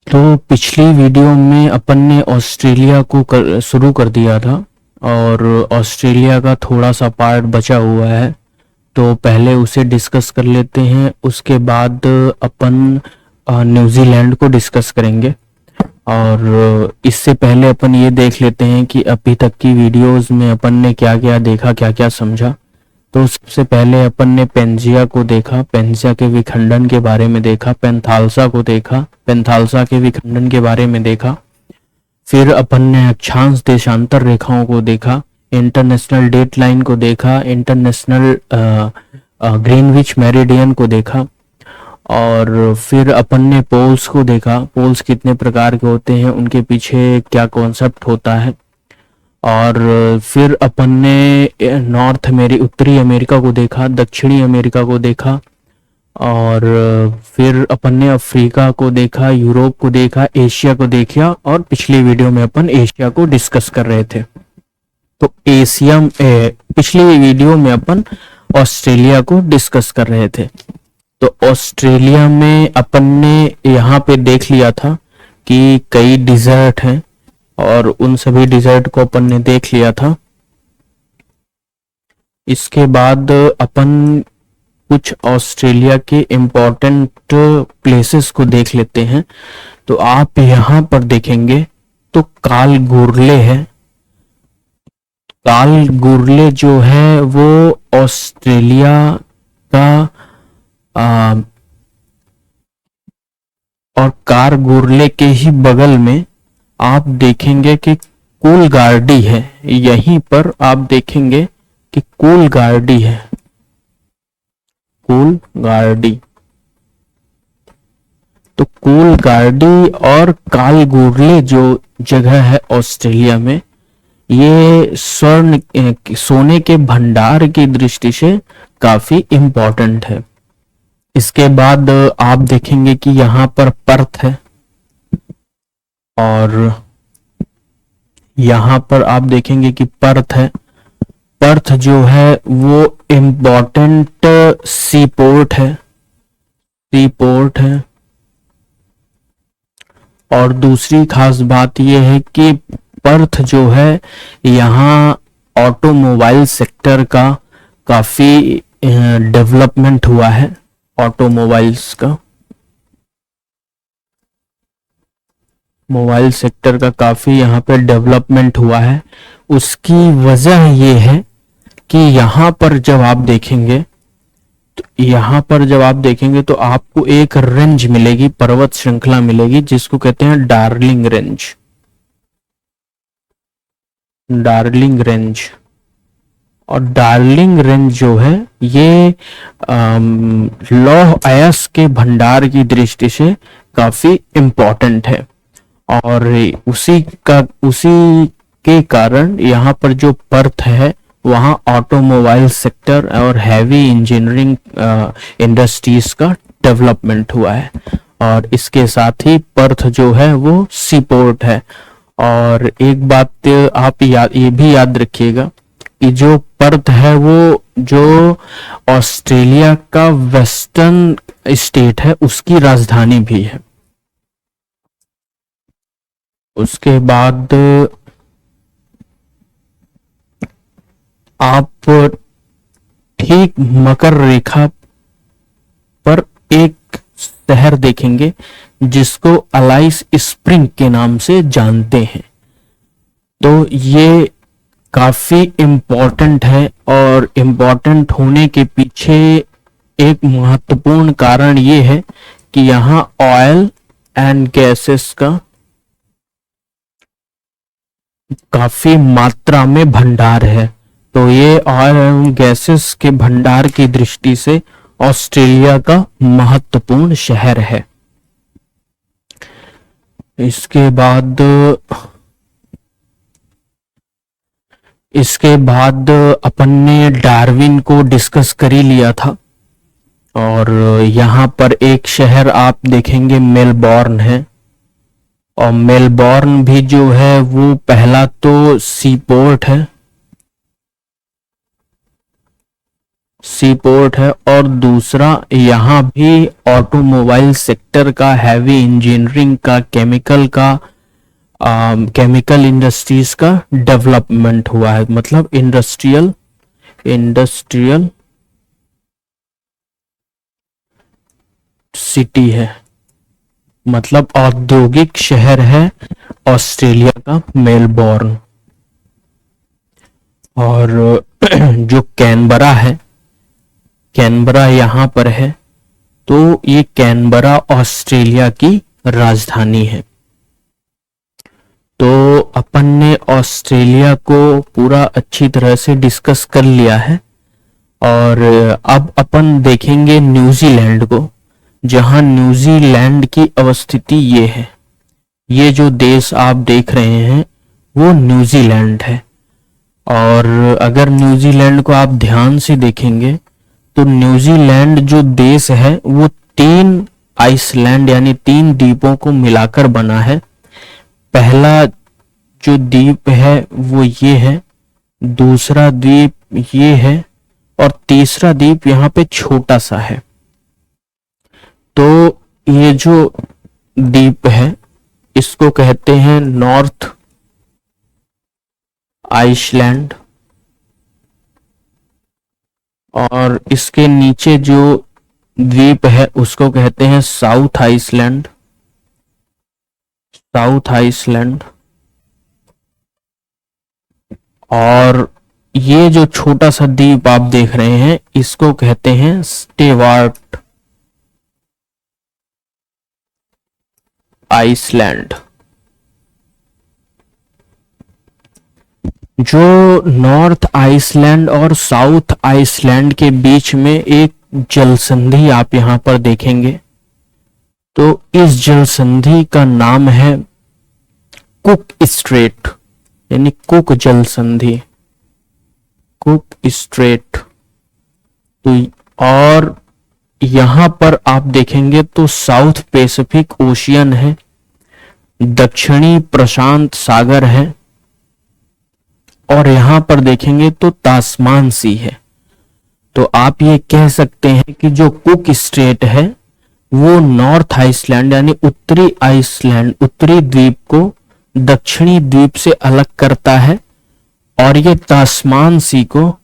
तो पिछली वीडियो में अपन ने ऑस्ट्रेलिया को शुरू कर दिया था और ऑस्ट्रेलिया का थोड़ा सा पार्ट बचा हुआ है। तो पहले उसे डिस्कस कर लेते हैं, उसके बाद अपन न्यूजीलैंड को डिस्कस करेंगे। और इससे पहले अपन ये देख लेते हैं कि अभी तक की वीडियोस में अपन ने क्या क्या देखा, क्या क्या समझा। तो सबसे पहले अपन ने पेंजिया को देखा, पेंजिया के विखंडन के बारे में देखा। पेंथालसा को देखा, पेंथालसा के विखंडन के बारे में देखा। फिर अपन ने अक्षांश देशांतर रेखाओं को देखा, इंटरनेशनल डेट लाइन को देखा, इंटरनेशनल ग्रीनविच मेरिडियन को देखा। और फिर अपन ने पोल्स को देखा, पोल्स कितने प्रकार के होते हैं, उनके पीछे क्या कॉन्सेप्ट होता है। और फिर अपन ने उत्तरी अमेरिका को देखा, दक्षिणी अमेरिका को देखा। और फिर अपन ने अफ्रीका को देखा, यूरोप को देखा, एशिया को देखा। और पिछली वीडियो में अपन एशिया को डिस्कस कर रहे थे। तो पिछली वीडियो में अपन ऑस्ट्रेलिया को डिस्कस कर रहे थे। तो ऑस्ट्रेलिया में अपन ने यहाँ पे देख लिया था कि कई डिजर्ट हैं और उन सभी डिजर्ट को अपन ने देख लिया था। इसके बाद अपन कुछ ऑस्ट्रेलिया के इम्पोर्टेंट प्लेसेस को देख लेते हैं। तो आप यहाँ पर देखेंगे तो कालगुरले है। कालगुरले जो है वो ऑस्ट्रेलिया का और कारगुरले के ही बगल में आप देखेंगे कि कूलगार्डी है। यहीं पर आप देखेंगे कि कूलगार्डी है, कूलगार्डी। तो कूलगार्डी और कालगुरले जो जगह है ऑस्ट्रेलिया में, ये सोने के भंडार की दृष्टि से काफी इंपॉर्टेंट है। इसके बाद आप देखेंगे कि यहाँ पर पर्थ है और यहाँ पर आप देखेंगे कि पर्थ है। पर्थ जो है वो इम्पोर्टेंट सी पोर्ट है, सी पोर्ट है। और दूसरी खास बात यह है कि पर्थ जो है यहाँ ऑटोमोबाइल सेक्टर का काफी डेवलपमेंट हुआ है, ऑटोमोबाइल्स का, मोबाइल सेक्टर का काफी यहाँ पे डेवलपमेंट हुआ है। उसकी वजह ये है कि यहाँ पर जब आप देखेंगे तो आपको एक रेंज मिलेगी, पर्वत श्रृंखला मिलेगी, जिसको कहते हैं डार्लिंग रेंज, डार्लिंग रेंज। और डार्लिंग रेंज जो है ये लौह अयस्क के भंडार की दृष्टि से काफी इंपॉर्टेंट है। और उसी के कारण यहाँ पर जो पर्थ है वहाँ ऑटोमोबाइल सेक्टर और हैवी इंजीनियरिंग इंडस्ट्रीज का डेवलपमेंट हुआ है। और इसके साथ ही पर्थ जो है वो सी पोर्ट है। और एक बात आप ये भी याद रखिएगा कि जो पर्थ है वो जो ऑस्ट्रेलिया का वेस्टर्न स्टेट है उसकी राजधानी भी है। उसके बाद आप ठीक मकर रेखा पर एक शहर देखेंगे जिसको अलाइस स्प्रिंग के नाम से जानते हैं। तो ये काफी इम्पोर्टेंट है और इम्पोर्टेंट होने के पीछे एक महत्वपूर्ण कारण ये है कि यहाँ ऑयल एंड गैसेस का काफी मात्रा में भंडार है। तो ये ऑयल एंड गैसेस के भंडार की दृष्टि से ऑस्ट्रेलिया का महत्वपूर्ण शहर है। इसके बाद अपन ने डार्विन को डिस्कस कर ही लिया था। और यहाँ पर एक शहर आप देखेंगे मेलबॉर्न है। और मेलबॉर्न भी जो है वो पहला तो सी पोर्ट है सी पोर्ट है, और दूसरा यहाँ भी ऑटोमोबाइल सेक्टर का, हैवी इंजीनियरिंग का, केमिकल इंडस्ट्रीज का डेवलपमेंट हुआ है, मतलब इंडस्ट्रियल सिटी है, मतलब औद्योगिक शहर है ऑस्ट्रेलिया का मेलबोर्न। और जो कैनबरा है, कैनबरा यहाँ पर है, तो ये कैनबरा ऑस्ट्रेलिया की राजधानी है। तो अपन ने ऑस्ट्रेलिया को पूरा अच्छी तरह से डिस्कस कर लिया है, और अब अपन देखेंगे न्यूजीलैंड को, जहां न्यूजीलैंड की अवस्थिति ये है। ये जो देश आप देख रहे हैं वो न्यूजीलैंड है। और अगर न्यूजीलैंड को आप ध्यान से देखेंगे तो न्यूजीलैंड जो देश है वो 3 आइसलैंड यानी 3 द्वीपों को मिलाकर बना है। पहला जो द्वीप है वो ये है, दूसरा द्वीप ये है, और तीसरा द्वीप यहाँ पे छोटा सा है। तो ये जो द्वीप है इसको कहते हैं नॉर्थ आइसलैंड, और इसके नीचे जो द्वीप है उसको कहते हैं साउथ आइसलैंड। और ये जो छोटा सा द्वीप आप देख रहे हैं इसको कहते हैं स्टेवार्ट आइसलैंड। जो नॉर्थ आइसलैंड और साउथ आइसलैंड के बीच में एक जलसंधि आप यहां पर देखेंगे, तो इस जलसंधि का नाम है कुक स्ट्रेट, यानी कुक जलसंधि, कुक स्ट्रेट। तो और यहां पर आप देखेंगे तो साउथ पैसिफिक ओशियन है, दक्षिणी प्रशांत सागर है, और यहां पर देखेंगे तो तास्मान सी है। तो आप ये कह सकते हैं कि जो कुक स्ट्रेट है वो नॉर्थ आइसलैंड यानी उत्तरी आइसलैंड, उत्तरी द्वीप को दक्षिणी द्वीप से अलग करता है, और ये तास्मान सी को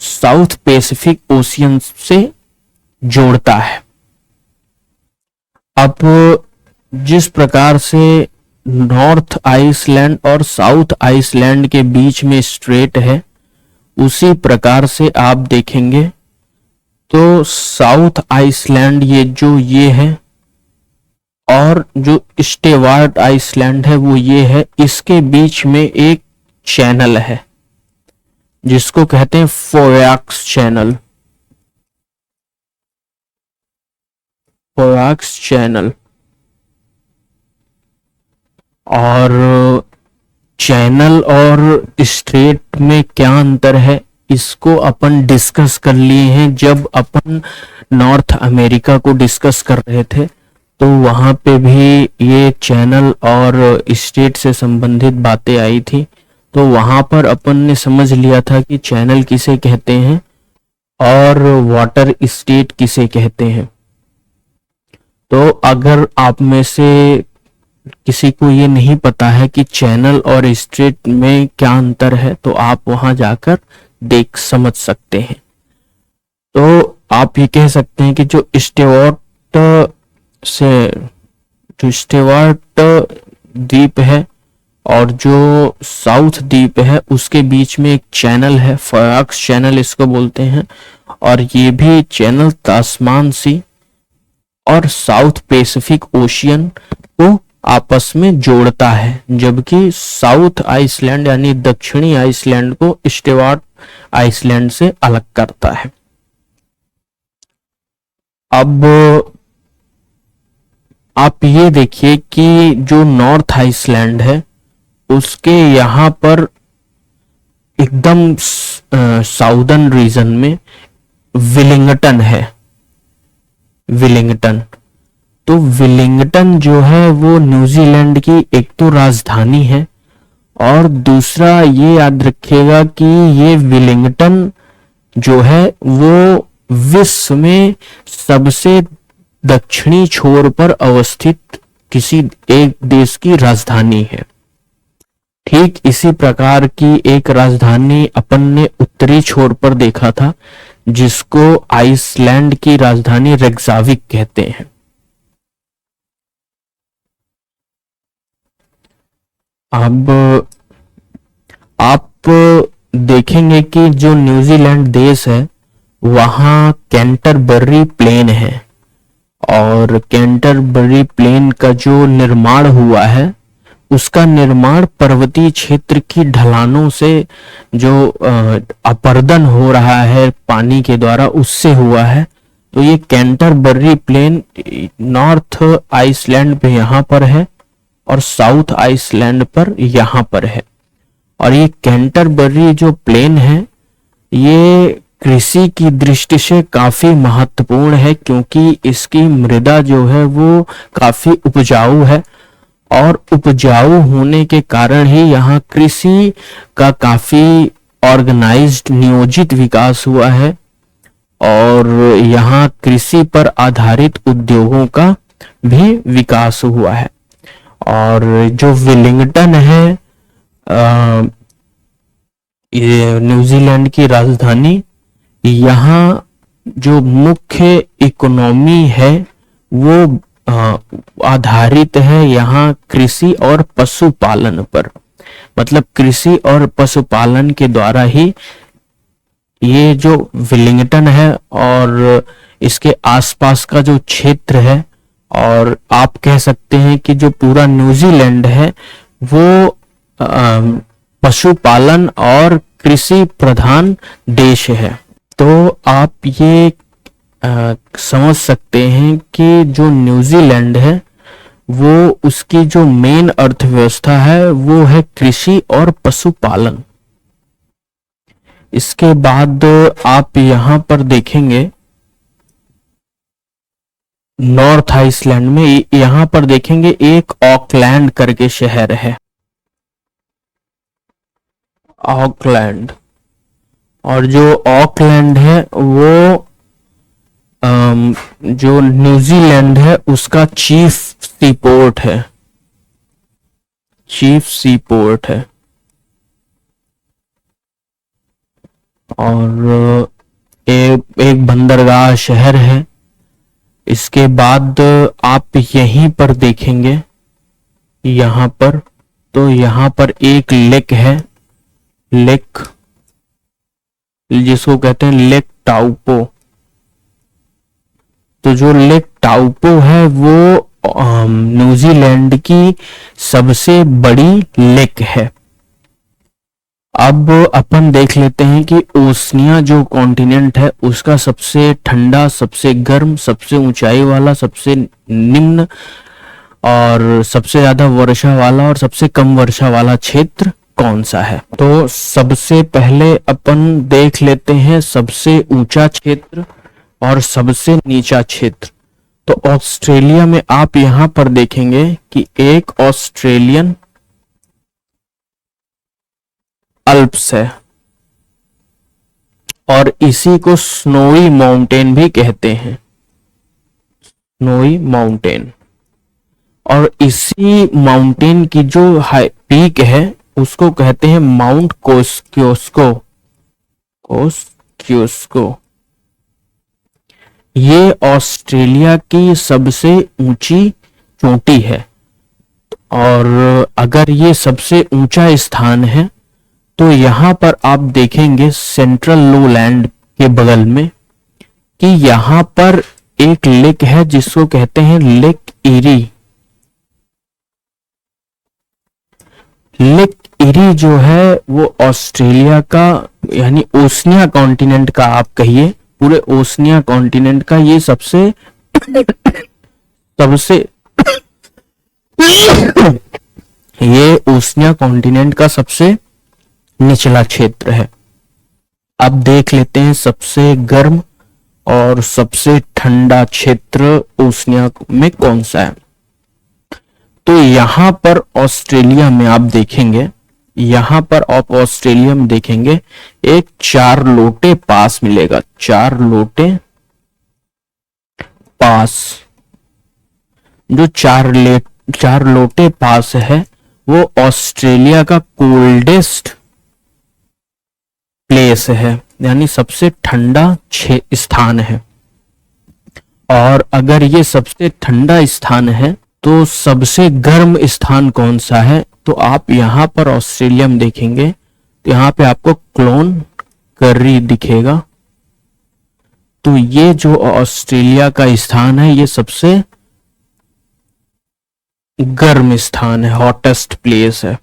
साउथ पैसिफिक ओशियन से जोड़ता है। अब जिस प्रकार से नॉर्थ आइसलैंड और साउथ आइसलैंड के बीच में स्ट्रेट है, उसी प्रकार से आप देखेंगे तो साउथ आइसलैंड ये है, और जो स्टेवार्ट आइसलैंड है वो ये है। इसके बीच में एक चैनल है जिसको कहते हैं फोयाक्स चैनल, और चैनल और स्ट्रेट में क्या अंतर है इसको अपन डिस्कस कर लिए हैं जब अपन नॉर्थ अमेरिका को डिस्कस कर रहे थे। तो वहां पे भी ये चैनल और स्टेट से संबंधित बातें आई थी। तो वहां पर अपन ने समझ लिया था कि चैनल किसे कहते हैं और वाटर स्टेट किसे कहते हैं। तो अगर आप में से किसी को ये नहीं पता है कि चैनल और स्ट्रेट में क्या अंतर है, तो आप वहां जाकर देख समझ सकते हैं। तो आप ये कह सकते हैं कि जो स्टेवार्ट द्वीप है और जो साउथ द्वीप है उसके बीच में एक चैनल है, फॉयाक्स चैनल इसको बोलते हैं, और ये भी चैनल तास्मान सी और साउथ पैसिफिक ओशियन को आपस में जोड़ता है, जबकि साउथ आइसलैंड यानी दक्षिणी आइसलैंड को स्टेवार्ट आइसलैंड से अलग करता है। अब आप ये देखिए कि जो नॉर्थ आइसलैंड है उसके यहाँ पर एकदम साउदर्न रीजन में विलिंगटन है। तो विलिंगटन जो है वो न्यूजीलैंड की एक तो राजधानी है, और दूसरा ये याद रखिएगा कि ये विलिंगटन जो है वो विश्व में सबसे दक्षिणी छोर पर अवस्थित किसी एक देश की राजधानी है। ठीक इसी प्रकार की एक राजधानी अपन ने उत्तरी छोर पर देखा था, जिसको आइसलैंड की राजधानी रेक्साविक कहते हैं। अब आप देखेंगे कि जो न्यूजीलैंड देश है वहां कैंटरबरी प्लेन है, और कैंटरबरी प्लेन का जो निर्माण हुआ है उसका निर्माण पर्वतीय क्षेत्र की ढलानों से जो अपरदन हो रहा है पानी के द्वारा उससे हुआ है। तो ये कैंटरबरी प्लेन नॉर्थ आइसलैंड पे यहाँ पर है और साउथ आइसलैंड पर यहाँ पर है। और ये कैंटरबरी जो प्लेन है ये कृषि की दृष्टि से काफी महत्वपूर्ण है, क्योंकि इसकी मृदा जो है वो काफी उपजाऊ है, और उपजाऊ होने के कारण ही यहाँ कृषि का काफी ऑर्गेनाइज्ड नियोजित विकास हुआ है, और यहाँ कृषि पर आधारित उद्योगों का भी विकास हुआ है। और जो वेलिंगटन है ये न्यूजीलैंड की राजधानी, यहाँ जो मुख्य इकोनॉमी है वो आधारित है यहाँ कृषि और पशुपालन पर। मतलब कृषि और पशुपालन के द्वारा ही ये जो वेलिंगटन है और इसके आसपास का जो क्षेत्र है, और आप कह सकते हैं कि जो पूरा न्यूजीलैंड है वो पशुपालन और कृषि प्रधान देश है। तो आप ये समझ सकते हैं कि जो न्यूजीलैंड है वो उसकी जो मेन अर्थव्यवस्था है वो है कृषि और पशुपालन। इसके बाद आप यहां पर देखेंगे नॉर्थ आइसलैंड में, यहां पर देखेंगे एक ऑकलैंड करके शहर है, ऑकलैंड। और जो ऑकलैंड है वो जो न्यूजीलैंड है उसका चीफ सीपोर्ट है, चीफ सीपोर्ट है। और एक बंदरगाह शहर है। इसके बाद आप यहीं पर देखेंगे यहां पर, तो यहां पर एक लेक है, लेक जिसको कहते हैं लेक टाउपो। तो जो लेक टाउपो है वो न्यूजीलैंड की सबसे बड़ी लेक है। अब अपन देख लेते हैं कि ओसनिया जो कॉन्टिनेंट है उसका सबसे ठंडा, सबसे गर्म, सबसे ऊंचाई वाला, सबसे निम्न और सबसे ज्यादा वर्षा वाला और सबसे कम वर्षा वाला क्षेत्र कौन सा है। तो सबसे पहले अपन देख लेते हैं सबसे ऊंचा क्षेत्र और सबसे नीचा क्षेत्र। तो ऑस्ट्रेलिया में आप यहां पर देखेंगे कि एक ऑस्ट्रेलियन अल्प्स है, और इसी को स्नोई माउंटेन भी कहते हैं, स्नोई माउंटेन। और इसी माउंटेन की जो हाई पीक है उसको कहते हैं माउंट कोस्कियोस्को, कोस्कियोस्को। ये ऑस्ट्रेलिया की सबसे ऊंची चोटी है, और अगर ये सबसे ऊंचा स्थान है तो यहां पर आप देखेंगे सेंट्रल लोलैंड के बगल में कि यहां पर एक लेक है जिसको कहते हैं लेक इरी। लेक इरी जो है वो ऑस्ट्रेलिया का यानी ओसनिया कॉन्टिनेंट का आप कहिए, पूरे ओसनिया कॉन्टिनेंट का ये सबसे ये ओसनिया कॉन्टिनेंट का सबसे निचला क्षेत्र है। अब देख लेते हैं सबसे गर्म और सबसे ठंडा क्षेत्र ओसनिया में कौन सा है। तो यहां पर ऑस्ट्रेलिया में आप देखेंगे यहां पर आप ऑस्ट्रेलिया में देखेंगे एक चारलोटे पास मिलेगा, चारलोटे पास। जो चारलोटे पास है वो ऑस्ट्रेलिया का कोल्डेस्ट प्लेस है, यानी सबसे ठंडा स्थान है। और अगर ये सबसे ठंडा स्थान है तो सबसे गर्म स्थान कौन सा है? तो आप यहां पर ऑस्ट्रेलिया में देखेंगे तो यहां पे आपको क्लोन कर्री दिखेगा। तो ये जो ऑस्ट्रेलिया का स्थान है ये सबसे गर्म स्थान है, हॉटेस्ट प्लेस है।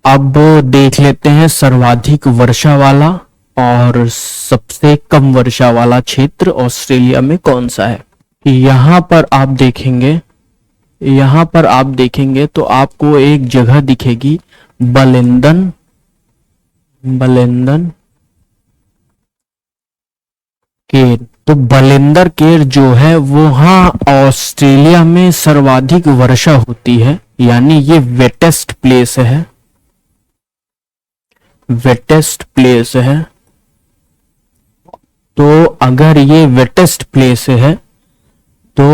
अब देख लेते हैं सर्वाधिक वर्षा वाला और सबसे कम वर्षा वाला क्षेत्र ऑस्ट्रेलिया में कौन सा है। यहां पर आप देखेंगे तो आपको एक जगह दिखेगी बलिंदन केर। तो बलिंदर केर जो है वहां ऑस्ट्रेलिया में सर्वाधिक वर्षा होती है, यानी ये वेटेस्ट प्लेस है, वेटेस्ट प्लेस है। तो अगर ये वेटेस्ट प्लेस है तो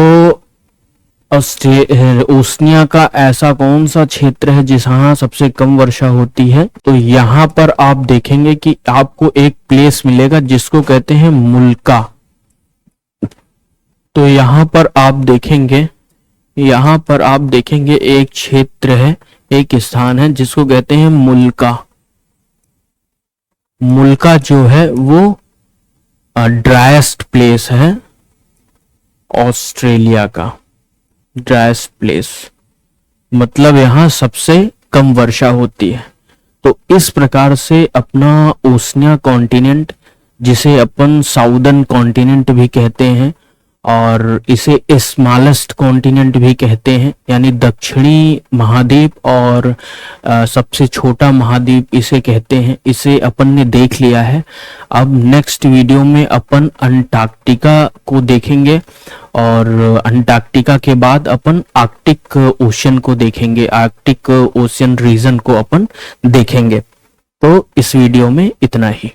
ओशनिया का ऐसा कौन सा क्षेत्र है जहां सबसे कम वर्षा होती है? तो यहां पर आप देखेंगे कि आपको एक प्लेस मिलेगा जिसको कहते हैं मुल्का। तो यहां पर आप देखेंगे एक क्षेत्र है, एक स्थान है जिसको कहते हैं मुल्का। मुल्का जो है वो ड्राइस्ट प्लेस है ऑस्ट्रेलिया का, ड्राइस्ट प्लेस मतलब यहां सबसे कम वर्षा होती है। तो इस प्रकार से अपना ओशनिया कॉन्टिनेंट, जिसे अपन साउदर्न कॉन्टिनेंट भी कहते हैं और इसे स्मॉलेस्ट कॉन्टिनेंट भी कहते हैं, यानी दक्षिणी महाद्वीप और सबसे छोटा महाद्वीप इसे कहते हैं, इसे अपन ने देख लिया है। अब नेक्स्ट वीडियो में अपन अंटार्कटिका को देखेंगे और अंटार्कटिका के बाद अपन आर्कटिक ओशन को देखेंगे, आर्कटिक ओशन रीजन को अपन देखेंगे। तो इस वीडियो में इतना ही।